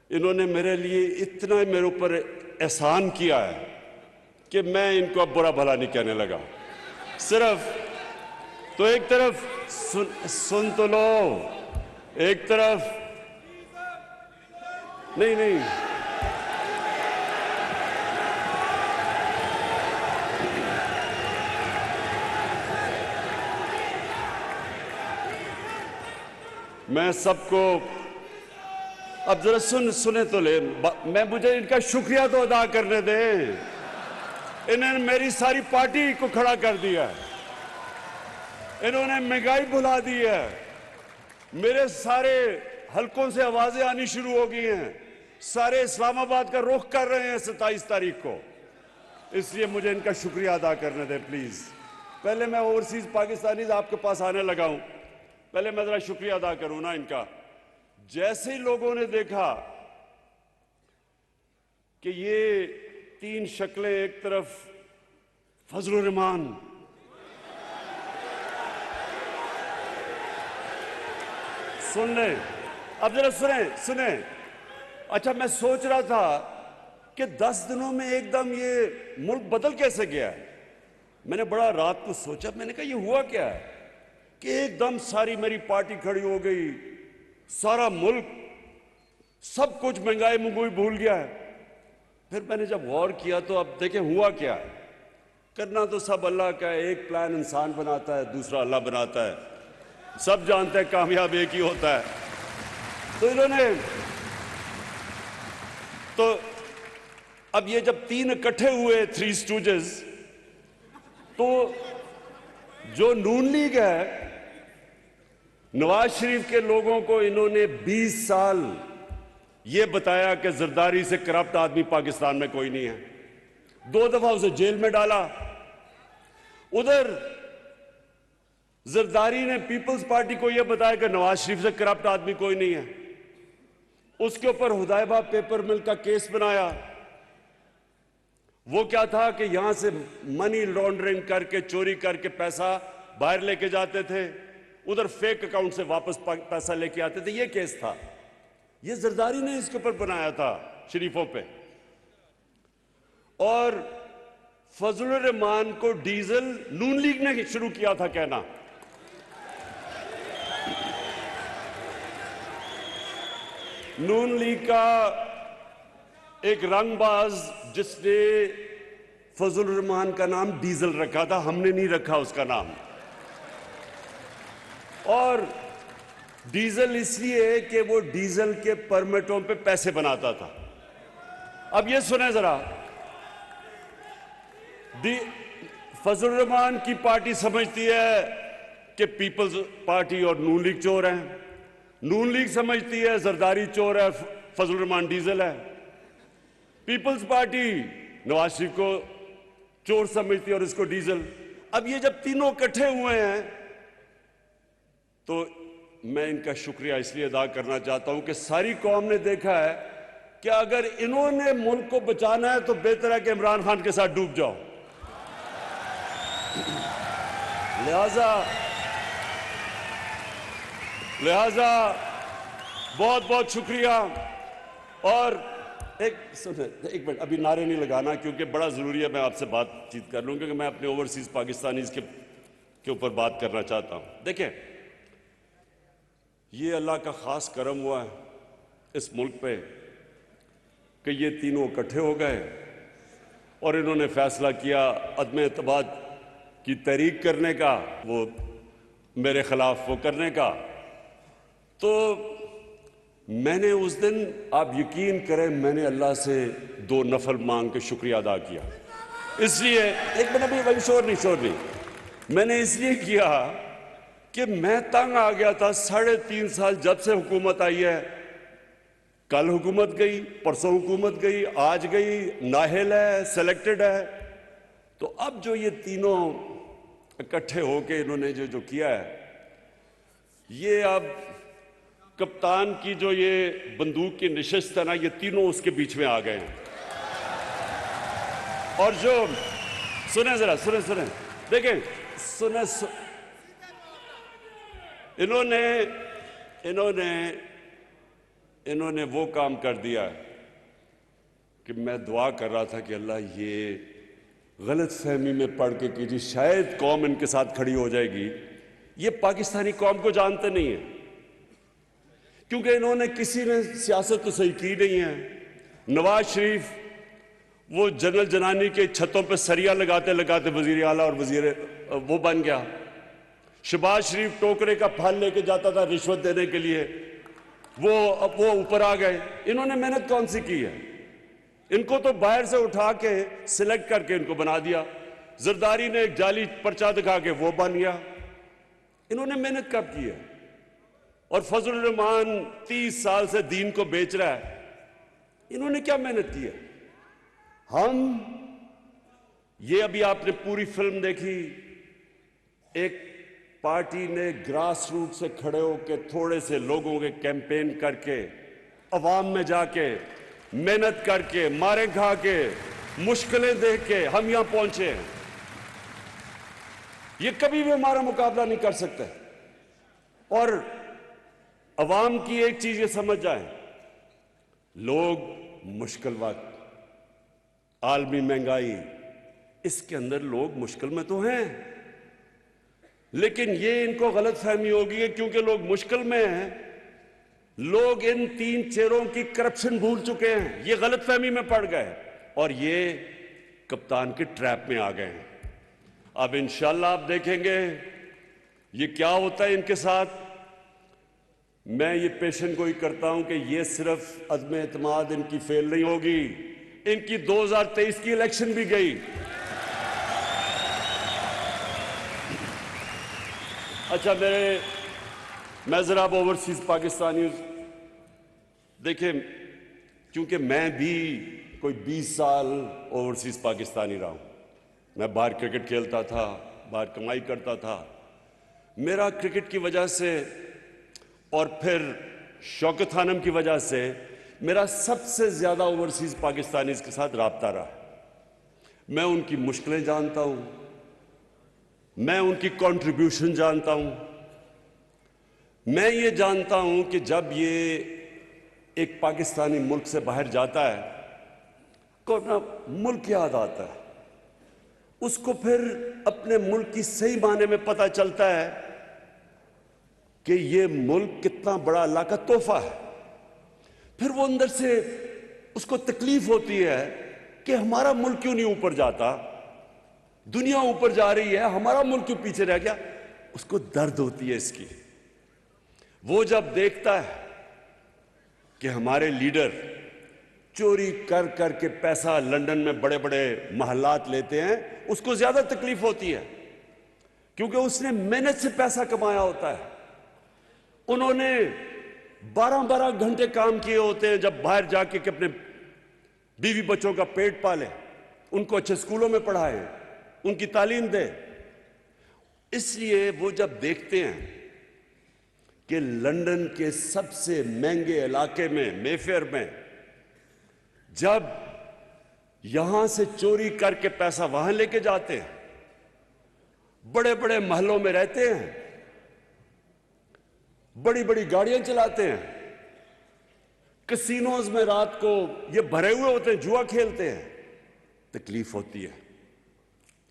इन्होंने मेरे लिए इतना मेरे ऊपर एहसान किया है कि मैं इनको अब बुरा भला नहीं कहने लगा। सिर्फ तो एक तरफ सुन तो लो, एक तरफ नहीं नहीं मैं सबको अब जरा सुने तो ले, मुझे इनका शुक्रिया तो अदा करने दें। इन्होंने मेरी सारी पार्टी को खड़ा कर दिया, इन्होंने महंगाई भुला दी है, मेरे सारे हलकों से आवाजें आनी शुरू हो गई हैं, सारे इस्लामाबाद का रुख कर रहे हैं 27 तारीख को। इसलिए मुझे इनका शुक्रिया अदा करने दें प्लीज। पहले मैं ओवरसीज पाकिस्तानी आपके पास आने लगा हूं, पहले मैं जरा शुक्रिया अदा करूं ना इनका। जैसे ही लोगों ने देखा कि ये तीन शक्लें, एक तरफ फजलुर रहमान, सुन ले, अब जरा सुने। अच्छा, मैं सोच रहा था कि 10 दिनों में एकदम ये मुल्क बदल कैसे गया है। मैंने बड़ा रात को सोचा, मैंने कहा ये हुआ क्या है कि एकदम सारी मेरी पार्टी खड़ी हो गई, सारा मुल्क सब कुछ महंगाई भूल गया है। फिर मैंने जब गौर किया तो अब देखें हुआ क्या है। करना तो सब अल्लाह का है, एक प्लान इंसान बनाता है, दूसरा अल्लाह बनाता है, सब जानते हैं कामयाब एक ही होता है। तो इन्होंने तो अब ये जब तीन इकट्ठे हुए, थ्री स्टूजेस, तो जो नून लीग है, नवाज शरीफ के लोगों को इन्होंने 20 साल ये बताया कि जरदारी से करप्ट आदमी पाकिस्तान में कोई नहीं है। 2 दफा उसे जेल में डाला। उधर जरदारी ने पीपल्स पार्टी को यह बताया कि नवाज शरीफ से करप्ट आदमी कोई नहीं है। उसके ऊपर हुदैबा पेपर मिल का केस बनाया। वो क्या था कि यहां से मनी लॉन्ड्रिंग करके, चोरी करके पैसा बाहर लेके जाते थे, उधर फेक अकाउंट से वापस पैसा लेके आते थे। ये केस था, ये जरदारी ने इसके ऊपर बनाया था शरीफों पे। और फजलुर रहमान को डीजल नून लीग ने शुरू किया था कहना। नून लीग का एक रंगबाज जिसने फजलुर रहमान का नाम डीजल रखा था, हमने नहीं रखा उसका नाम। और डीजल इसलिए कि वो डीजल के परमिटों पे पैसे बनाता था। अब ये सुने जरा, फजलुर रहमान की पार्टी समझती है कि पीपल्स पार्टी और नून लीग चोर हैं, नून लीग समझती है जरदारी चोर है, फजलुर रहमान डीजल है। पीपल्स पार्टी नवाज शरीफ को चोर समझती है और इसको डीजल। अब ये जब तीनों इकट्ठे हुए हैं तो मैं इनका शुक्रिया इसलिए अदा करना चाहता हूं कि सारी कौम ने देखा है कि अगर इन्होंने मुल्क को बचाना है तो बेहतर है कि इमरान खान के साथ डूब जाओ। लिहाजा बहुत बहुत शुक्रिया। और एक मिनट, अभी नारे नहीं लगाना क्योंकि बड़ा जरूरी है, मैं आपसे बातचीत कर लूं क्योंकि मैं अपने ओवरसीज पाकिस्तानीज के ऊपर बात करना चाहता हूं। देखिए, ये अल्लाह का खास करम हुआ है इस मुल्क पे कि ये तीनों इकट्ठे हो गए और इन्होंने फैसला किया अदम एतमाद की तहरीक करने का, वो मेरे खिलाफ वो करने का। तो मैंने उस दिन, आप यकीन करें, मैंने अल्लाह से 2 नफल मांग के शुक्रिया अदा किया। इसलिए एक मिनट, अभी वही शोर नहीं, मैंने इसलिए किया कि मैं तंग आ गया था। 3.5 साल जब से हुकूमत आई है, कल हुकूमत गई, परसों हुकूमत गई, आज गई, नाहिल है, सिलेक्टेड है। तो अब जो ये तीनों इकट्ठे होके इन्होंने जो किया है, ये अब कप्तान की जो ये बंदूक की निशिस्त है ना, ये तीनों उसके बीच में आ गए हैं। और जो सुने देखें, इन्होंने इन्होंने वो काम कर दिया कि मैं दुआ कर रहा था कि अल्लाह ये गलत फहमी में पढ़ के कि जी शायद कौम इनके साथ खड़ी हो जाएगी। ये पाकिस्तानी कौम को जानते नहीं है, क्योंकि इन्होंने किसी ने सियासत तो सही की नहीं है। नवाज शरीफ वो जनरल जनानी के छतों पे सरिया लगाते लगाते वजीर आला और वजीर वो बन गया। शहबाज शरीफ टोकरे का फल लेके जाता था रिश्वत देने के लिए, वो ऊपर आ गए। इन्होंने मेहनत कौन सी की है? इनको तो बाहर से उठा के सिलेक्ट करके इनको बना दिया। जरदारी ने एक जाली पर्चा दिखा के वो बन गया। इन्होंने मेहनत कब की है? और फजल रहमान 30 साल से दीन को बेच रहा है, इन्होंने क्या मेहनत की है? ये अभी आपने पूरी फिल्म देखी, एक पार्टी ने ग्रास रूट से खड़े होकर थोड़े से लोगों के कैंपेन करके अवाम में जाके मेहनत करके मारे खा के मुश्किलें देख के हम यहां पहुंचे हैं। ये कभी भी हमारा मुकाबला नहीं कर सकते। और अवाम की एक चीज ये समझ जाए, लोग मुश्किल वक्त, आलमी महंगाई, इसके अंदर लोग मुश्किल में तो हैं, लेकिन ये इनको गलत फहमी होगी है क्योंकि लोग मुश्किल में हैं। लोग इन 3 चेहरों की करप्शन भूल चुके हैं, ये गलत फहमी में पड़ गए और ये कप्तान के ट्रैप में आ गए हैं। अब इंशाल्लाह आप देखेंगे ये क्या होता है इनके साथ। मैं ये पेशन गोई करता हूं कि ये सिर्फ अदम एतमाद इनकी फेल नहीं होगी, इनकी 2023 की इलेक्शन भी गई। अच्छा, मैं जरा ओवरसीज पाकिस्तानी देखिए, क्योंकि मैं भी कोई 20 साल ओवरसीज पाकिस्तानी रहा हूं। मैं बाहर क्रिकेट खेलता था, बाहर कमाई करता था। मेरा क्रिकेट की वजह से और फिर शौकत खानम की वजह से मेरा सबसे ज्यादा ओवरसीज पाकिस्तानीज के साथ राब्ता रहा। मैं उनकी मुश्किलें जानता हूं, मैं उनकी कंट्रीब्यूशन जानता हूं। मैं ये जानता हूं कि जब ये एक पाकिस्तानी मुल्क से बाहर जाता है तो अपना मुल्क याद आता है, उसको फिर अपने मुल्क की सही माने में पता चलता है कि ये मुल्क कितना बड़ा अल्लाह का तोहफा है। फिर वो अंदर से उसको तकलीफ होती है कि हमारा मुल्क क्यों नहीं ऊपर जाता, दुनिया ऊपर जा रही है, हमारा मुल्क क्यों पीछे रह गया। उसको दर्द होती है इसकी। वो जब देखता है कि हमारे लीडर चोरी कर कर के पैसा लंदन में बड़े बड़े महलात लेते हैं, उसको ज्यादा तकलीफ होती है, क्योंकि उसने मेहनत से पैसा कमाया होता है। उन्होंने 12-12 घंटे काम किए होते हैं जब बाहर जाके कि अपने बीवी बच्चों का पेट पाले, उनको अच्छे स्कूलों में पढ़ाए, उनकी तालीम दे। इसलिए वो जब देखते हैं कि लंदन के सबसे महंगे इलाके में, मेफेयर में, जब यहां से चोरी करके पैसा वहां लेके जाते हैं, बड़े बड़े महलों में रहते हैं, बड़ी बड़ी गाड़ियां चलाते हैं, कैसीनोज में रात को ये भरे हुए होते हैं, जुआ खेलते हैं, तकलीफ होती है।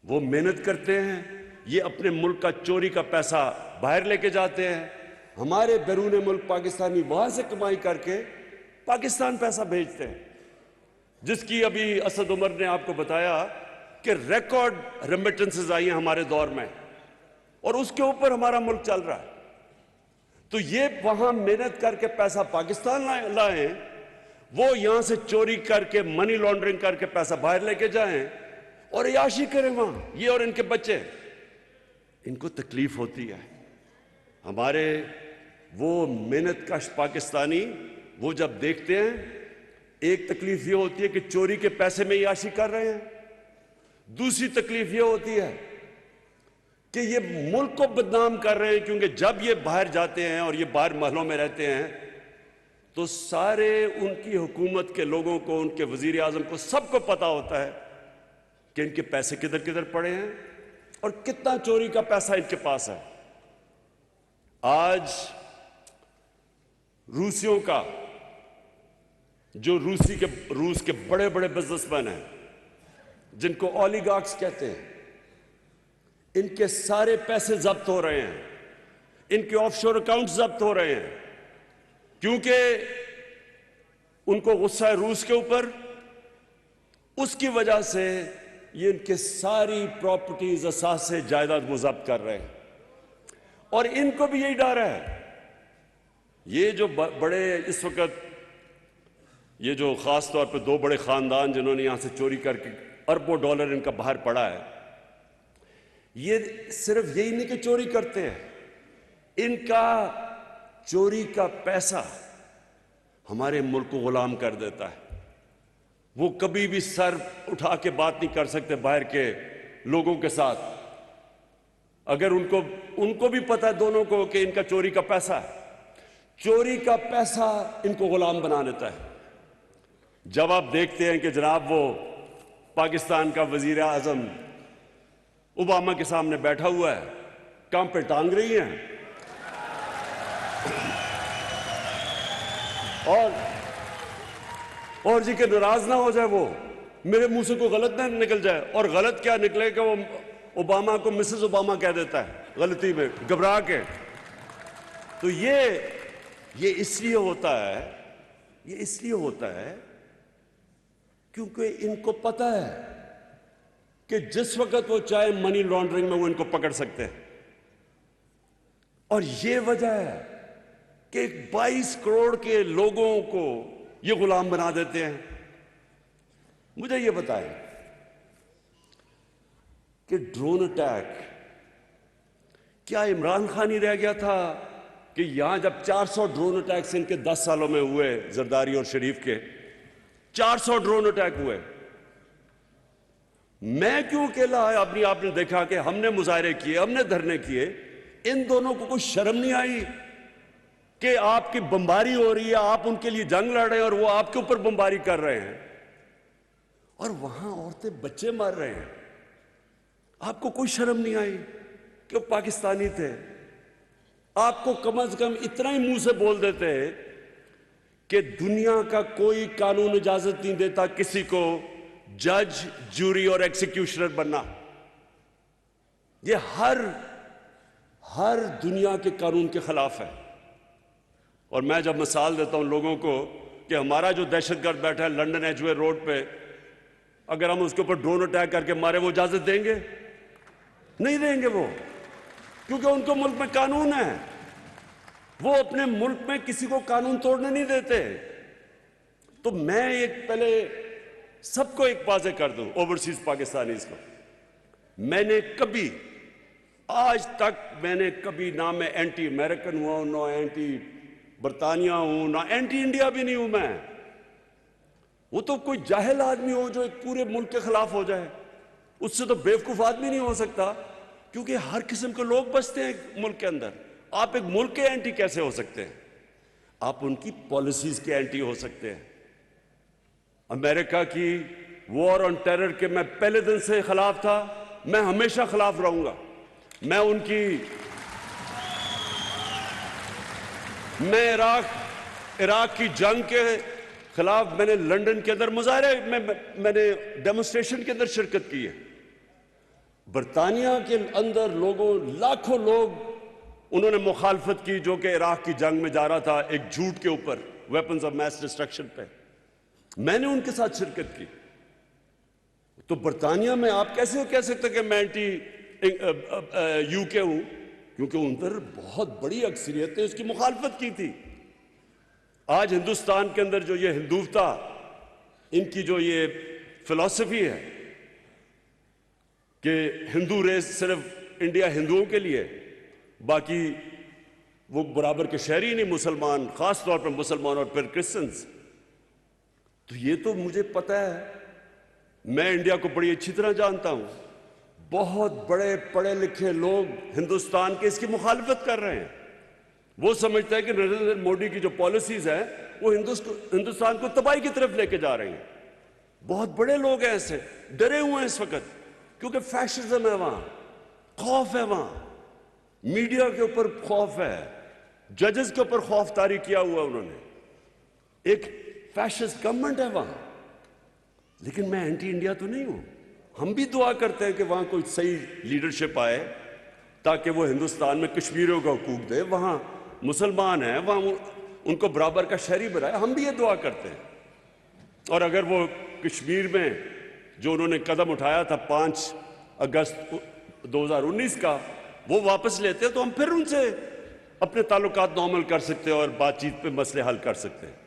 वो मेहनत करते हैं, ये अपने मुल्क का चोरी का पैसा बाहर लेके जाते हैं। हमारे बैरून मुल्क पाकिस्तानी वहां से कमाई करके पाकिस्तान पैसा भेजते हैं, जिसकी अभी असद उमर ने आपको बताया कि रिकॉर्ड रेमिटेंसेस आई हैं हमारे दौर में, और उसके ऊपर हमारा मुल्क चल रहा है। तो ये वहां मेहनत करके पैसा पाकिस्तान लाए, वो यहां से चोरी करके मनी लॉन्ड्रिंग करके पैसा बाहर लेके जाएं और याशी करें वहां, ये और इनके बच्चे। इनको तकलीफ होती है। हमारे वो मेहनत कश पाकिस्तानी वो जब देखते हैं, एक तकलीफ ये होती है कि चोरी के पैसे में याशी कर रहे हैं, दूसरी तकलीफ ये होती है कि ये मुल्क को बदनाम कर रहे हैं, क्योंकि जब ये बाहर जाते हैं और ये बाहर महलों में रहते हैं तो सारे उनकी हुकूमत के लोगों को, उनके वजीर आजम को, सबको पता होता है कि इनके पैसे किधर किधर पड़े हैं और कितना चोरी का पैसा इनके पास है। आज रूसियों का जो रूस के बड़े बड़े बिजनेसमैन हैं, जिनको ओलिगार्क्स कहते हैं, इनके सारे पैसे जब्त हो रहे हैं, इनके ऑफशोर अकाउंट्स जब्त हो रहे हैं, क्योंकि उनको गुस्सा है रूस के ऊपर। उसकी वजह से ये इनके सारी प्रॉपर्टीज, असासे, जायदाद वो जब्त कर रहे हैं। और इनको भी यही डर है। ये जो बड़े इस वक्त, ये जो खास तौर पे दो बड़े खानदान जिन्होंने यहां से चोरी करके अरबों डॉलर इनका बाहर पड़ा है, ये सिर्फ यही नहीं कि चोरी करते हैं, इनका चोरी का पैसा हमारे मुल्क को गुलाम कर देता है। वो कभी भी सर उठा के बात नहीं कर सकते बाहर के लोगों के साथ। अगर उनको भी पता है दोनों को कि इनका चोरी का पैसा है, चोरी का पैसा इनको गुलाम बना देता है। जब आप देखते हैं कि जनाब वो पाकिस्तान का वजीर आजम ओबामा के सामने बैठा हुआ है, काम पे टांग रही हैं, और जी के नाराज ना हो जाए, वो मेरे मुंह से कोई गलत ना निकल जाए। और गलत क्या निकले कि वो ओबामा को मिसेस ओबामा कह देता है गलती में, घबरा के। तो ये इसलिए होता है क्योंकि इनको पता है कि जिस वक्त वो चाहे मनी लॉन्ड्रिंग में वो इनको पकड़ सकते हैं। और ये वजह है कि 22 करोड़ के लोगों को ये गुलाम बना देते हैं। मुझे ये बताएं कि ड्रोन अटैक, क्या इमरान खान ही रह गया था कि यहां जब 400 ड्रोन अटैक्स इनके 10 सालों में हुए, जरदारी और शरीफ के 400 ड्रोन अटैक हुए, मैं क्यों अकेला है? आपने देखा कि हमने मुजाहरे किए, हमने धरने किए, इन दोनों को कोई शर्म नहीं आई कि आपकी बमबारी हो रही है, आप उनके लिए जंग लड़ रहे हैं और वो आपके ऊपर बमबारी कर रहे हैं, और वहां औरतें बच्चे मार रहे हैं। आपको कोई शर्म नहीं आई कि वो पाकिस्तानी थे? आपको कम से कम इतना ही मुंह से बोल देते कि दुनिया का कोई कानून इजाजत नहीं देता किसी को जज, जूरी और एग्जीक्यूशनर बनना। ये हर दुनिया के कानून के खिलाफ है। और मैं जब मिसाल देता हूं लोगों को कि हमारा जो दहशतगर्द बैठा है लंदन एजवे रोड पे, अगर हम उसके ऊपर ड्रोन अटैक करके मारे, वो इजाजत देंगे? नहीं देंगे वो, क्योंकि उनको मुल्क में कानून है। वो अपने मुल्क में किसी को कानून तोड़ने नहीं देते। तो मैं पहले सबको एक वाज़ेह कर दूं, ओवरसीज पाकिस्तानीज को, मैंने कभी आज तक ना मैं एंटी अमेरिकन हुआ हूं, ना एंटी बरतानिया हूं, ना एंटी इंडिया भी नहीं हूं मैं। वो तो कोई जाहिल आदमी हो जो एक पूरे मुल्क के खिलाफ हो जाए, उससे तो बेवकूफ आदमी नहीं हो सकता, क्योंकि हर किस्म के लोग बसते हैं मुल्क के अंदर। आप एक मुल्क के एंटी कैसे हो सकते हैं? आप उनकी पॉलिसीज के एंटी हो सकते हैं। अमेरिका की वॉर ऑन टेरर के मैं पहले दिन से खिलाफ था, मैं हमेशा खिलाफ रहूंगा। मैं इराक की जंग के खिलाफ मैंने लंदन के अंदर मुजाहरे में, मैंने डेमोन्स्ट्रेशन के अंदर शिरकत की है। बरतानिया के अंदर लाखों लोग उन्होंने मुखालफत की, जो कि इराक की जंग में जा रहा था एक झूठ के ऊपर, वेपन्स ऑफ मैस डिस्ट्रक्शन पे। मैंने उनके साथ शिरकत की। तो बरतानिया में आप कैसे कह सकते कि मैं एंटी यूके हूं? क्योंकि उन पर बहुत बड़ी अक्सरियत ने उसकी मुखालफत की थी। आज हिंदुस्तान के अंदर जो ये हिंदुत्वता, इनकी जो ये फिलॉसफी है कि हिंदू रेस सिर्फ इंडिया हिंदुओं के लिए, बाकी वो बराबर के शहरी नहीं, मुसलमान, खास तौर पर मुसलमान और फिर क्रिश्चियंस। तो ये तो मुझे पता है, मैं इंडिया को बड़ी अच्छी तरह जानता हूं। बहुत बड़े पढ़े लिखे लोग हिंदुस्तान के इसकी मुखालफत कर रहे हैं। वो समझते हैं कि नरेंद्र मोदी की जो पॉलिसीज है वो हिंदुस्तान को तबाही की तरफ लेके जा रही हैं। बहुत बड़े लोग हैं ऐसे, डरे हुए हैं इस वक्त, क्योंकि फैशिज्म है वहां, खौफ है वहां, मीडिया के ऊपर खौफ है, जजेस के ऊपर खौफ तारी किया हुआ उन्होंने। एक फैशिस्ट गवर्नमेंट है वहां, लेकिन मैं एंटी इंडिया तो नहीं हूं। हम भी दुआ करते हैं कि वहां कोई सही लीडरशिप आए ताकि वो हिंदुस्तान में कश्मीरियों को हकूक दे, वहां मुसलमान हैं, वहां उनको बराबर का शहरी बनाए। हम भी ये दुआ करते हैं। और अगर वो कश्मीर में जो उन्होंने कदम उठाया था 5 अगस्त 2019 का, वो वापस लेते हैं तो हम फिर उनसे अपने ताल्लुकात नॉर्मल कर सकते हैं और बातचीत पे मसले हल कर सकते हैं।